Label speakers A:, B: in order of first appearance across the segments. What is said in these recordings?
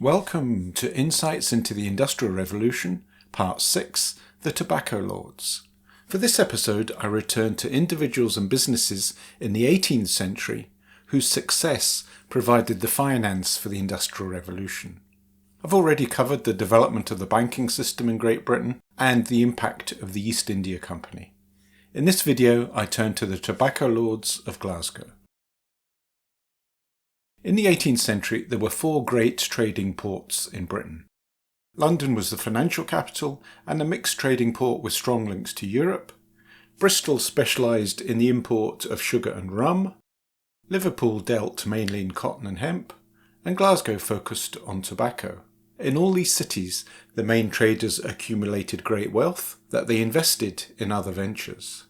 A: Welcome to Insights into the Industrial Revolution, Part 6, The Tobacco Lords. For this episode, I return to individuals and businesses in the 18th century whose success provided the finance for the Industrial Revolution. I've already covered the development of the banking system in Great Britain and the impact of the East India Company. In this video, I turn to the Tobacco Lords of Glasgow. In the 18th century, there were four great trading ports in Britain. London was the financial capital and a mixed trading port with strong links to Europe. Bristol specialised in the import of sugar and rum. Liverpool dealt mainly in cotton and hemp. And Glasgow focused on tobacco. In all these cities, the main traders accumulated great wealth that they invested in other ventures.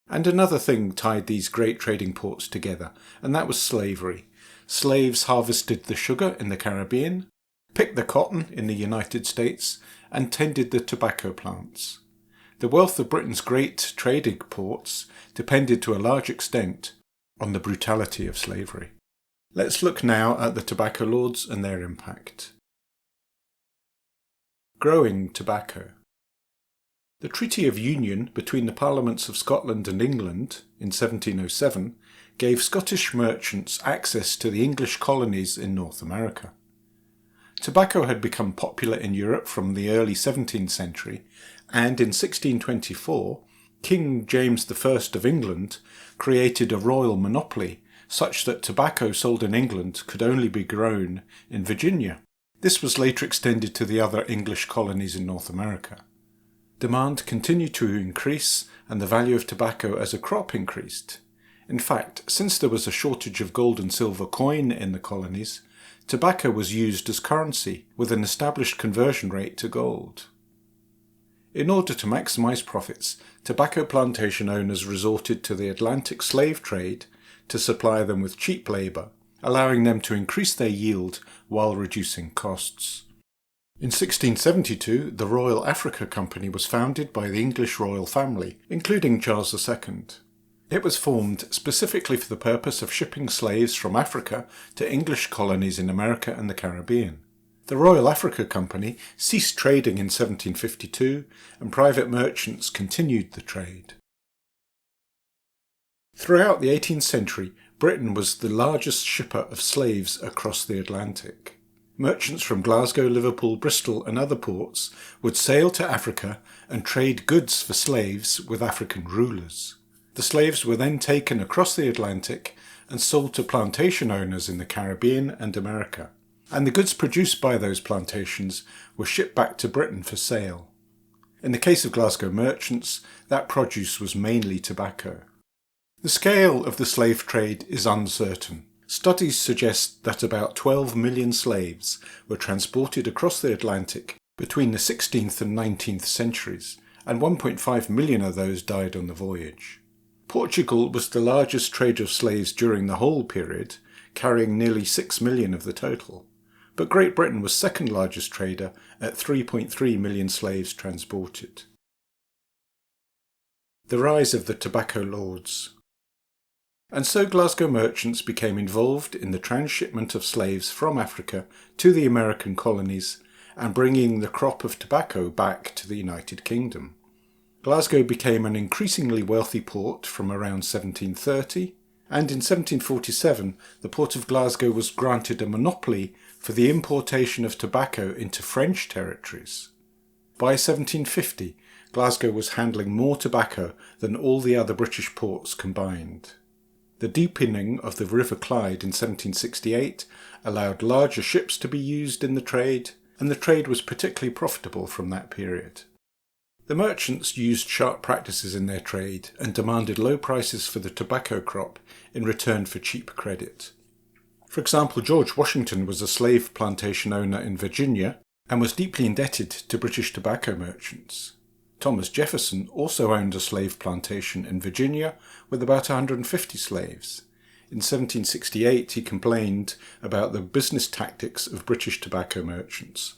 A: And another thing tied these great trading ports together, and that was slavery. Slaves harvested the sugar in the Caribbean, picked the cotton in the United States, and tended the tobacco plants. The wealth of Britain's great trading ports depended to a large extent on the brutality of slavery. Let's look now at the tobacco lords and their impact. Growing tobacco. The Treaty of Union between the Parliaments of Scotland and England in 1707 gave Scottish merchants access to the English colonies in North America. Tobacco had become popular in Europe from the early 17th century, and in 1624 King James I of England created a royal monopoly such that tobacco sold in England could only be grown in Virginia. This was later extended to the other English colonies in North America. Demand continued to increase and the value of tobacco as a crop increased. In fact, since there was a shortage of gold and silver coin in the colonies, tobacco was used as currency with an established conversion rate to gold. In order to maximize profits, tobacco plantation owners resorted to the Atlantic slave trade to supply them with cheap labor, allowing them to increase their yield while reducing costs. In 1672, the Royal Africa Company was founded by the English royal family, including Charles II. It was formed specifically for the purpose of shipping slaves from Africa to English colonies in America and the Caribbean. The Royal Africa Company ceased trading in 1752, and private merchants continued the trade. Throughout the 18th century, Britain was the largest shipper of slaves across the Atlantic. Merchants from Glasgow, Liverpool, Bristol and other ports would sail to Africa and trade goods for slaves with African rulers. The slaves were then taken across the Atlantic and sold to plantation owners in the Caribbean and America, and the goods produced by those plantations were shipped back to Britain for sale. In the case of Glasgow merchants, that produce was mainly tobacco. The scale of the slave trade is uncertain. Studies suggest that about 12 million slaves were transported across the Atlantic between the 16th and 19th centuries, and 1.5 million of those died on the voyage. Portugal was the largest trader of slaves during the whole period, carrying nearly 6 million of the total, but Great Britain was second largest trader at 3.3 million slaves transported. The rise of the tobacco lords. And so Glasgow merchants became involved in the transshipment of slaves from Africa to the American colonies and bringing the crop of tobacco back to the United Kingdom. Glasgow became an increasingly wealthy port from around 1730, and in 1747 the port of Glasgow was granted a monopoly for the importation of tobacco into French territories. By 1750, Glasgow was handling more tobacco than all the other British ports combined. The deepening of the River Clyde in 1768 allowed larger ships to be used in the trade, and the trade was particularly profitable from that period. The merchants used sharp practices in their trade and demanded low prices for the tobacco crop in return for cheap credit. For example, George Washington was a slave plantation owner in Virginia and was deeply indebted to British tobacco merchants. Thomas Jefferson also owned a slave plantation in Virginia with about 150 slaves. In 1768 he complained about the business tactics of British tobacco merchants.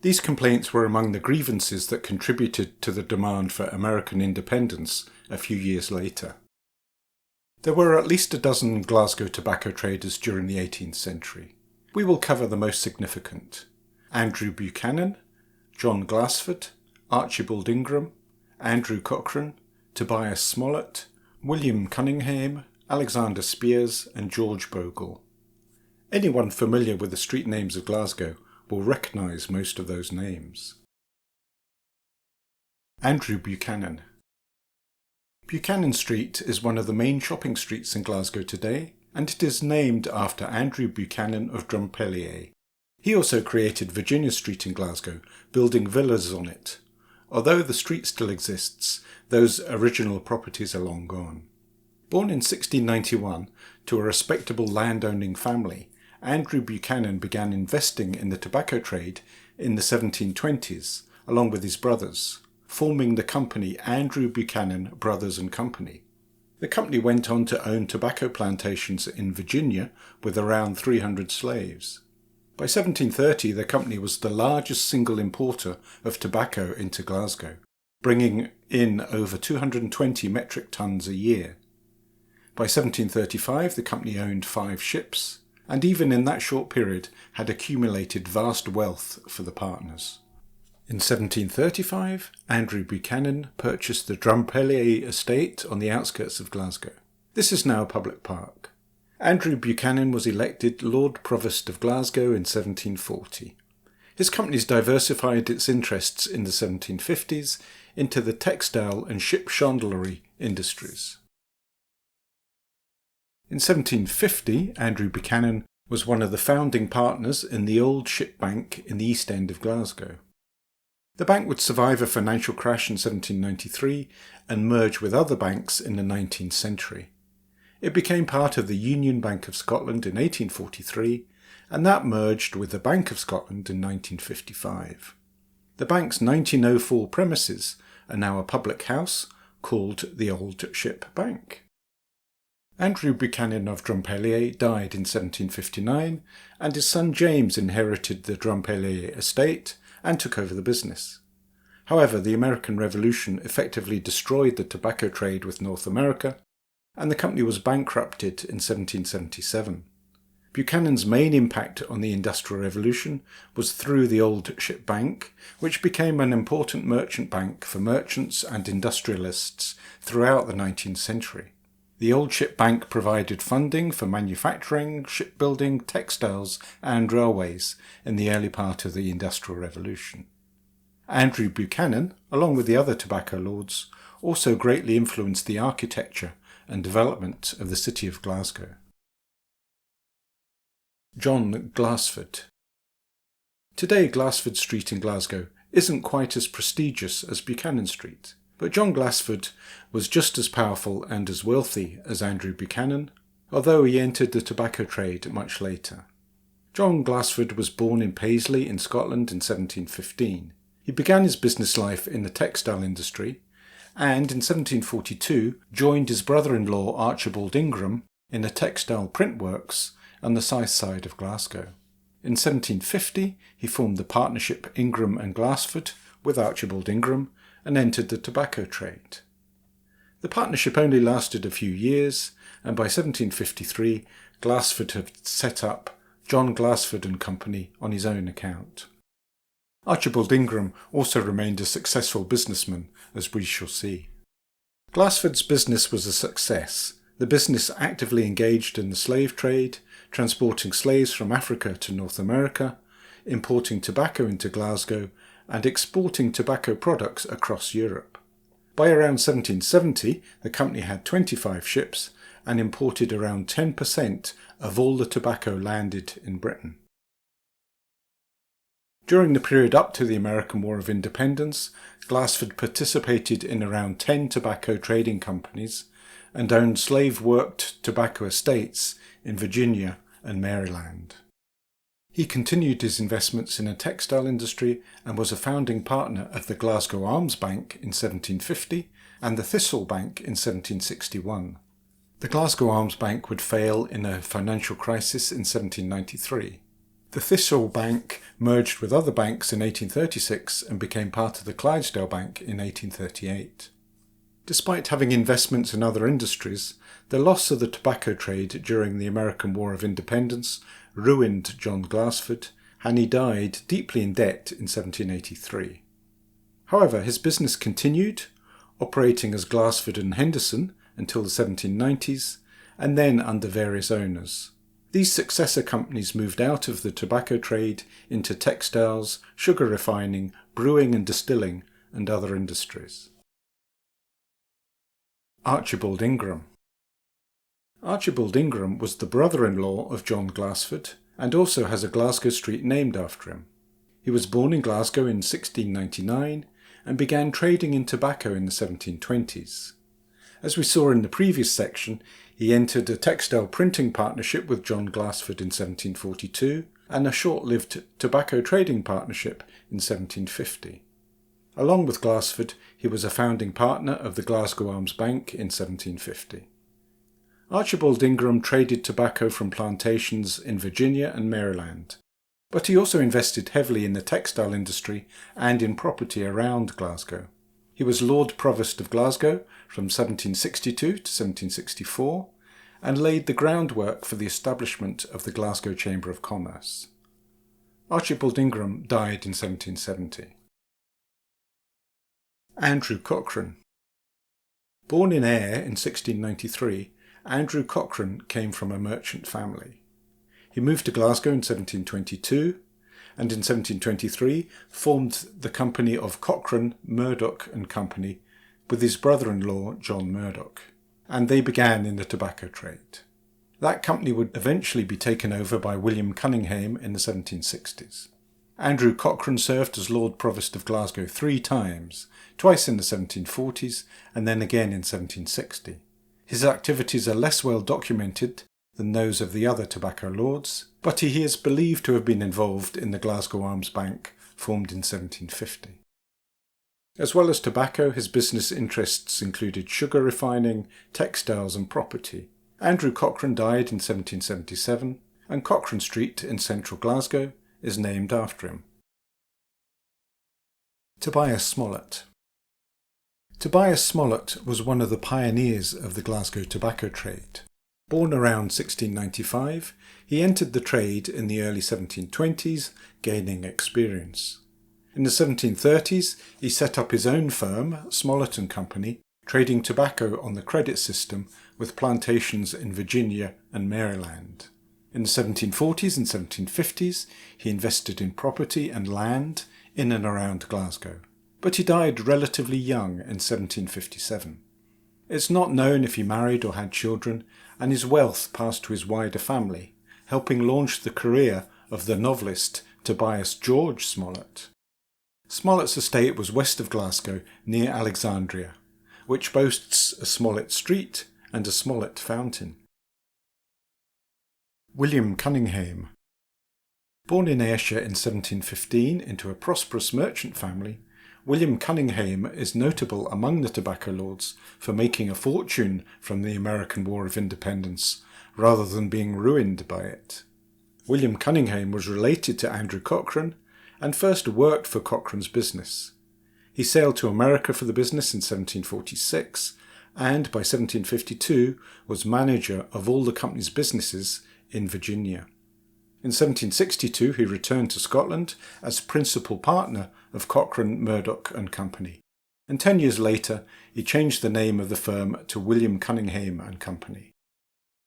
A: These complaints were among the grievances that contributed to the demand for American independence a few years later. There were at least a dozen Glasgow tobacco traders during the 18th century. We will cover the most significant: Andrew Buchanan, John Glassford, Archibald Ingram, Andrew Cochrane, Tobias Smollett, William Cunningham, Alexander Spears and George Bogle. Anyone familiar with the street names of Glasgow will recognise most of those names. Andrew Buchanan. Buchanan Street is one of the main shopping streets in Glasgow today, and it is named after Andrew Buchanan of Drumpellier. He also created Virginia Street in Glasgow, building villas on it. Although the street still exists, those original properties are long gone. Born in 1691 to a respectable landowning family, Andrew Buchanan began investing in the tobacco trade in the 1720s, along with his brothers, forming the company Andrew Buchanan Brothers and Company. The company went on to own tobacco plantations in Virginia with around 300 slaves. By 1730, the company was the largest single importer of tobacco into Glasgow, bringing in over 220 metric tons a year. By 1735, the company owned 5 ships, and even in that short period had accumulated vast wealth for the partners. In 1735, Andrew Buchanan purchased the Drumpellier estate on the outskirts of Glasgow. This is now a public park. Andrew Buchanan was elected Lord Provost of Glasgow in 1740. His companies diversified its interests in the 1750s into the textile and ship chandlery industries. In 1750, Andrew Buchanan was one of the founding partners in the Old Ship Bank in the East End of Glasgow. The bank would survive a financial crash in 1793 and merge with other banks in the 19th century. It became part of the Union Bank of Scotland in 1843, and that merged with the Bank of Scotland in 1955. The bank's 1904 premises are now a public house called the Old Ship Bank. Andrew Buchanan of Drumpellier died in 1759, and his son James inherited the Drumpellier estate and took over the business. However, the American Revolution effectively destroyed the tobacco trade with North America, and the company was bankrupted in 1777. Buchanan's main impact on the Industrial Revolution was through the Old Ship Bank, which became an important merchant bank for merchants and industrialists throughout the 19th century. The Old Ship Bank provided funding for manufacturing, shipbuilding, textiles and railways in the early part of the Industrial Revolution. Andrew Buchanan, along with the other tobacco lords, also greatly influenced the architecture and development of the city of Glasgow. John Glassford. Today, Glassford Street in Glasgow isn't quite as prestigious as Buchanan Street. But John Glassford was just as powerful and as wealthy as Andrew Buchanan, although he entered the tobacco trade much later. John Glassford was born in Paisley in Scotland in 1715. He began his business life in the textile industry and in 1742 joined his brother-in-law Archibald Ingram in a textile print works on the south side of Glasgow. In 1750 he formed the partnership Ingram and Glassford with Archibald Ingram and entered the tobacco trade. The partnership only lasted a few years, and by 1753 Glassford had set up John Glassford and Company on his own account. Archibald Ingram also remained a successful businessman, as we shall see. Glassford's business was a success. The business actively engaged in the slave trade, transporting slaves from Africa to North America, importing tobacco into Glasgow, and exporting tobacco products across Europe. By around 1770, the company had 25 ships and imported around 10% of all the tobacco landed in Britain. During the period up to the American War of Independence, Glassford participated in around 10 tobacco trading companies and owned slave-worked tobacco estates in Virginia and Maryland. He continued his investments in the textile industry and was a founding partner of the Glasgow Arms Bank in 1750 and the Thistle Bank in 1761. The Glasgow Arms Bank would fail in a financial crisis in 1793. The Thistle Bank merged with other banks in 1836 and became part of the Clydesdale Bank in 1838. Despite having investments in other industries, the loss of the tobacco trade during the American War of Independence ruined John Glassford, and he died deeply in debt in 1783. However, his business continued, operating as Glassford and Henderson until the 1790s, and then under various owners. These successor companies moved out of the tobacco trade into textiles, sugar refining, brewing and distilling, and other industries. Archibald Ingram. Archibald Ingram was the brother-in-law of John Glassford and also has a Glasgow street named after him. He was born in Glasgow in 1699 and began trading in tobacco in the 1720s. As we saw in the previous section, he entered a textile printing partnership with John Glassford in 1742 and a short-lived tobacco trading partnership in 1750. Along with Glassford, he was a founding partner of the Glasgow Arms Bank in 1750. Archibald Ingram traded tobacco from plantations in Virginia and Maryland, but he also invested heavily in the textile industry and in property around Glasgow. He was Lord Provost of Glasgow from 1762 to 1764 and laid the groundwork for the establishment of the Glasgow Chamber of Commerce. Archibald Ingram died in 1770. Andrew Cochrane. Born in Ayr in 1693, Andrew Cochrane came from a merchant family. He moved to Glasgow in 1722 and in 1723 formed the company of Cochrane, Murdoch and Company with his brother-in-law John Murdoch, and they began in the tobacco trade. That company would eventually be taken over by William Cunningham in the 1760s. Andrew Cochrane served as Lord Provost of Glasgow 3 times, twice in the 1740s and then again in 1760. His activities are less well documented than those of the other tobacco lords, but he is believed to have been involved in the Glasgow Arms Bank, formed in 1750. As well as tobacco, his business interests included sugar refining, textiles and property. Andrew Cochrane died in 1777, and Cochrane Street in central Glasgow is named after him. Tobias Smollett. Tobias Smollett was one of the pioneers of the Glasgow tobacco trade. Born around 1695, he entered the trade in the early 1720s, gaining experience. In the 1730s, he set up his own firm, Smollett and Company, trading tobacco on the credit system with plantations in Virginia and Maryland. In the 1740s and 1750s, he invested in property and land in and around Glasgow, but he died relatively young in 1757. It's not known if he married or had children, and his wealth passed to his wider family, helping launch the career of the novelist Tobias George Smollett. Smollett's estate was west of Glasgow, near Alexandria, which boasts a Smollett Street and a Smollett Fountain. William Cunningham. Born in Ayrshire in 1715 into a prosperous merchant family, William Cunningham is notable among the tobacco lords for making a fortune from the American War of Independence, rather than being ruined by it. William Cunningham was related to Andrew Cochrane and first worked for Cochrane's business. He sailed to America for the business in 1746 and by 1752 was manager of all the company's businesses in Virginia. In 1762 he returned to Scotland as principal partner of Cochrane, Murdoch and Company, and 10 years later he changed the name of the firm to William Cunningham and Company.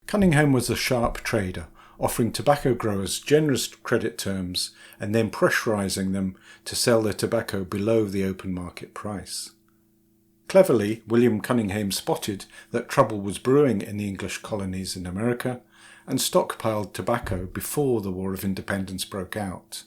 A: Cunningham was a sharp trader, offering tobacco growers generous credit terms and then pressurising them to sell their tobacco below the open market price. Cleverly, William Cunningham spotted that trouble was brewing in the English colonies in America and stockpiled tobacco before the War of Independence broke out.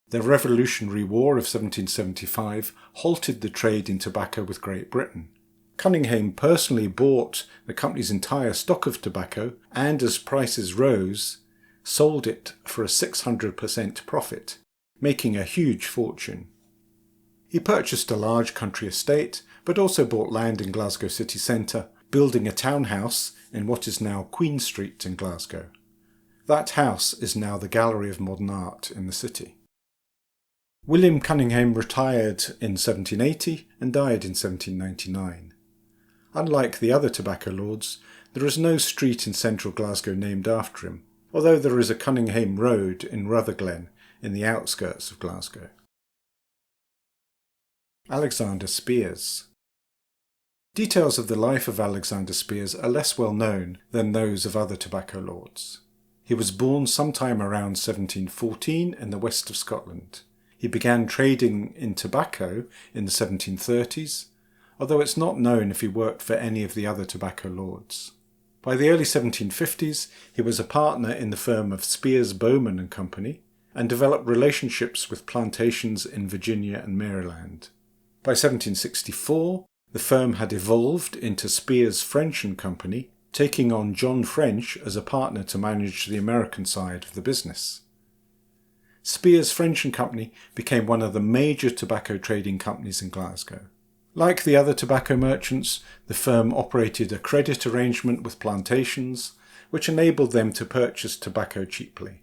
A: The Revolutionary War of 1775 halted the trade in tobacco with Great Britain. Cunningham personally bought the company's entire stock of tobacco and, as prices rose, sold it for a 600% profit, making a huge fortune. He purchased a large country estate, but also bought land in Glasgow city centre, building a townhouse in what is now Queen Street in Glasgow. That house is now the Gallery of Modern Art in the city. William Cunningham retired in 1780 and died in 1799. Unlike the other tobacco lords, there is no street in central Glasgow named after him, although there is a Cunninghame Road in Rutherglen in the outskirts of Glasgow. Alexander Spiers. Details of the life of Alexander Spiers are less well known than those of other tobacco lords. He was born sometime around 1714 in the west of Scotland. He began trading in tobacco in the 1730s, although it's not known if he worked for any of the other tobacco lords. By the early 1750s, he was a partner in the firm of Spiers, Bowman and Company, and developed relationships with plantations in Virginia and Maryland. By 1764, the firm had evolved into Spiers, French and Company, taking on John French as a partner to manage the American side of the business. Spiers, French and Company became one of the major tobacco trading companies in Glasgow. Like the other tobacco merchants, the firm operated a credit arrangement with plantations, which enabled them to purchase tobacco cheaply.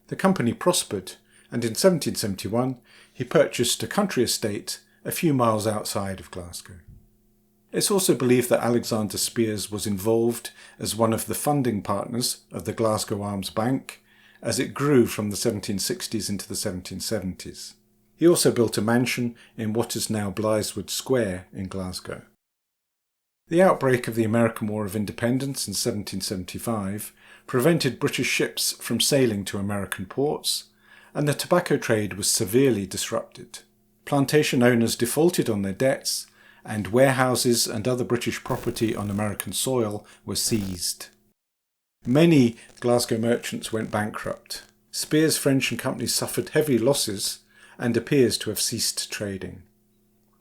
A: The company prospered, and in 1771 he purchased a country estate a few miles outside of Glasgow. It's also believed that Alexander Spiers was involved as one of the funding partners of the Glasgow Arms Bank as it grew from the 1760s into the 1770s. He also built a mansion in what is now Blythswood Square in Glasgow. The outbreak of the American War of Independence in 1775 prevented British ships from sailing to American ports, and the tobacco trade was severely disrupted. Plantation owners defaulted on their debts, and warehouses and other British property on American soil were seized. Many Glasgow merchants went bankrupt. Spiers, French and Company suffered heavy losses and appears to have ceased trading.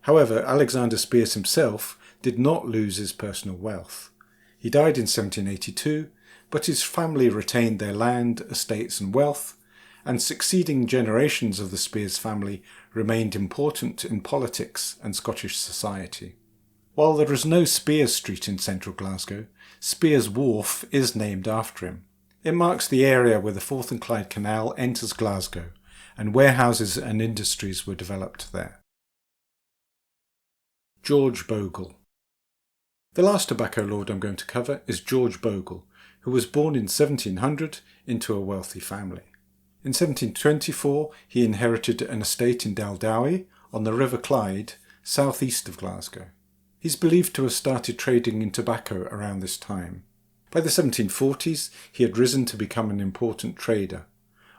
A: However, Alexander Spiers himself did not lose his personal wealth. He died in 1782, but his family retained their land, estates and wealth, and succeeding generations of the Spiers family remained important in politics and Scottish society. While there is no Spiers Street in central Glasgow, Spiers Wharf is named after him. It marks the area where the Forth and Clyde Canal enters Glasgow, and warehouses and industries were developed there. George Bogle. The last tobacco lord I'm going to cover is George Bogle, who was born in 1700 into a wealthy family. In 1724 he inherited an estate in Daldowie on the River Clyde, southeast of Glasgow. He's believed to have started trading in tobacco around this time. By the 1740s he had risen to become an important trader,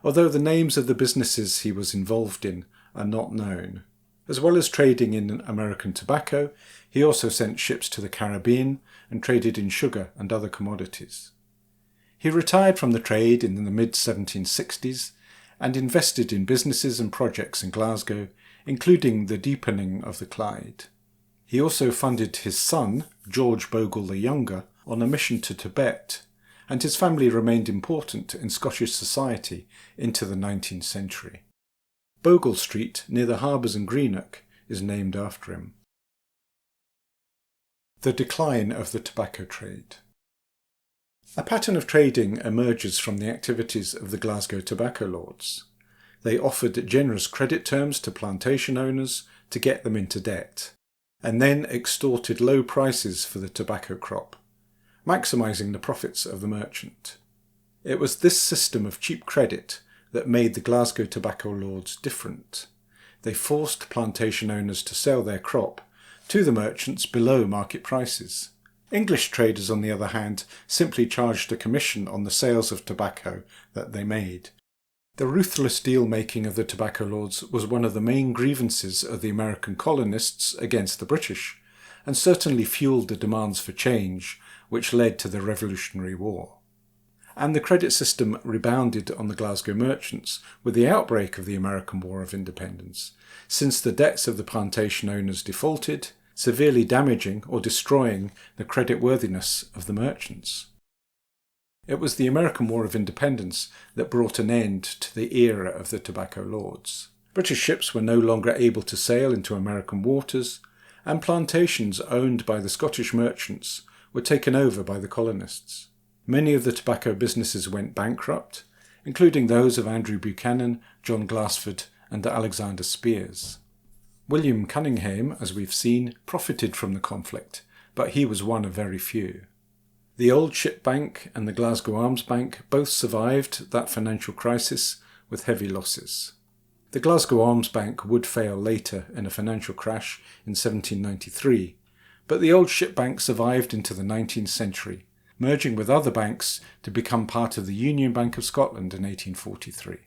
A: although the names of the businesses he was involved in are not known. As well as trading in American tobacco, he also sent ships to the Caribbean and traded in sugar and other commodities. He retired from the trade in the mid-1760s and invested in businesses and projects in Glasgow, including the deepening of the Clyde. He also funded his son, George Bogle the Younger, on a mission to Tibet, and his family remained important in Scottish society into the 19th century. Bogle Street, near the harbours in Greenock, is named after him. The decline of the tobacco trade. A pattern of trading emerges from the activities of the Glasgow tobacco lords. They offered generous credit terms to plantation owners to get them into debt, and then extorted low prices for the tobacco crop, maximising the profits of the merchant. It was this system of cheap credit that made the Glasgow tobacco lords different. They forced plantation owners to sell their crop to the merchants below market prices. English traders, on the other hand, simply charged a commission on the sales of tobacco that they made. The ruthless deal-making of the tobacco lords was one of the main grievances of the American colonists against the British, and certainly fueled the demands for change, which led to the Revolutionary War. And the credit system rebounded on the Glasgow merchants with the outbreak of the American War of Independence, since the debts of the plantation owners defaulted, severely damaging or destroying the creditworthiness of the merchants. It was the American War of Independence that brought an end to the era of the tobacco lords. British ships were no longer able to sail into American waters, and plantations owned by the Scottish merchants were taken over by the colonists. Many of the tobacco businesses went bankrupt, including those of Andrew Buchanan, John Glassford and Alexander Spiers. William Cunninghame, as we've seen, profited from the conflict but he was one of very few. The Old Ship Bank and the Glasgow Arms Bank both survived that financial crisis with heavy losses. The Glasgow Arms Bank would fail later in a financial crash in 1793, but the Old Ship Bank survived into the 19th century, merging with other banks to become part of the Union Bank of Scotland in 1843.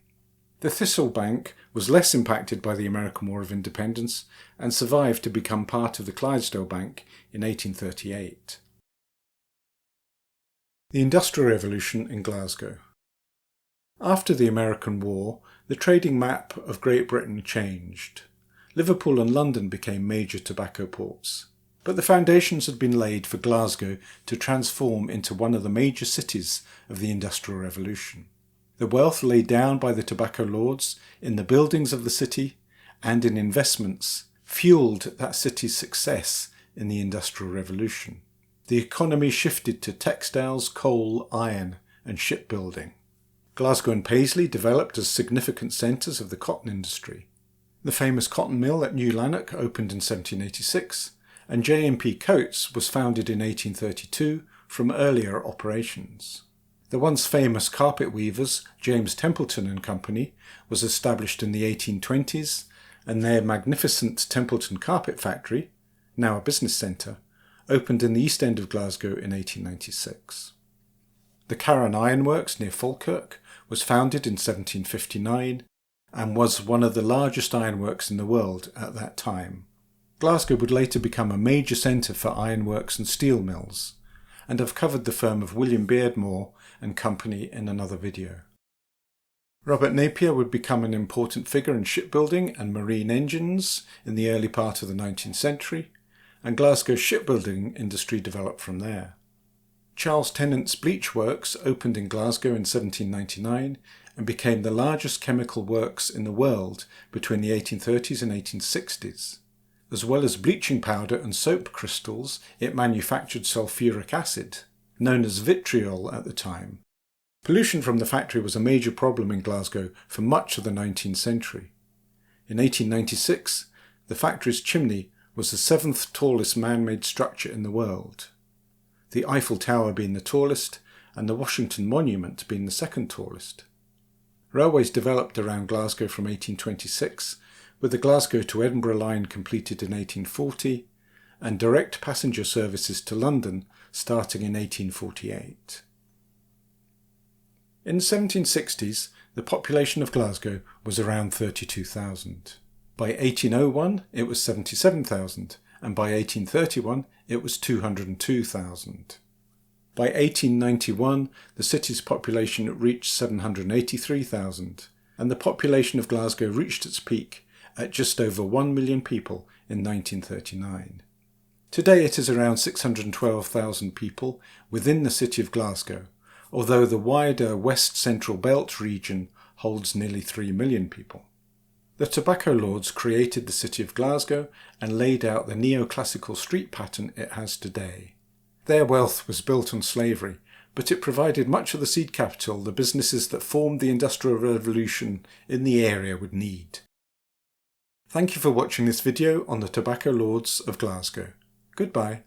A: The Thistle Bank was less impacted by the American War of Independence and survived to become part of the Clydesdale Bank in 1838. The Industrial Revolution in Glasgow. After the American War, the trading map of Great Britain changed. Liverpool and London became major tobacco ports, but the foundations had been laid for Glasgow to transform into one of the major cities of the Industrial Revolution. The wealth laid down by the tobacco lords in the buildings of the city and in investments fueled that city's success in the Industrial Revolution. The economy shifted to textiles, coal, iron and shipbuilding. Glasgow and Paisley developed as significant centres of the cotton industry. The famous cotton mill at New Lanark opened in 1786, and J&P Coats was founded in 1832 from earlier operations. The once famous carpet weavers James Templeton and Company was established in the 1820s, and their magnificent Templeton Carpet Factory, now a business centre, opened in the East End of Glasgow in 1896. The Carron Ironworks near Falkirk was founded in 1759 and was one of the largest ironworks in the world at that time. Glasgow would later become a major centre for ironworks and steel mills, and I've covered the firm of William Beardmore and Company in another video. Robert Napier would become an important figure in shipbuilding and marine engines in the early part of the 19th century, and Glasgow's shipbuilding industry developed from there. Charles Tennant's bleach works opened in Glasgow in 1799 and became the largest chemical works in the world between the 1830s and 1860s. As well as bleaching powder and soap crystals, it manufactured sulfuric acid, known as vitriol at the time. Pollution from the factory was a major problem in Glasgow for much of the 19th century. In 1896, the factory's chimney was the 7th tallest man-made structure in the world, the Eiffel Tower being the tallest and the Washington Monument being the 2nd tallest. Railways developed around Glasgow from 1826, with the Glasgow to Edinburgh line completed in 1840 and direct passenger services to London starting in 1848. In the 1760s, the population of Glasgow was around 32,000. By 1801 it was 77,000, and by 1831 it was 202,000. By 1891 the city's population reached 783,000, and the population of Glasgow reached its peak at just over 1 million people in 1939. Today it is around 612,000 people within the city of Glasgow, although the wider West Central Belt region holds nearly 3 million people. The tobacco lords created the city of Glasgow and laid out the neoclassical street pattern it has today. Their wealth was built on slavery, but it provided much of the seed capital the businesses that formed the Industrial Revolution in the area would need. Thank you for watching this video on the Tobacco Lords of Glasgow. Goodbye.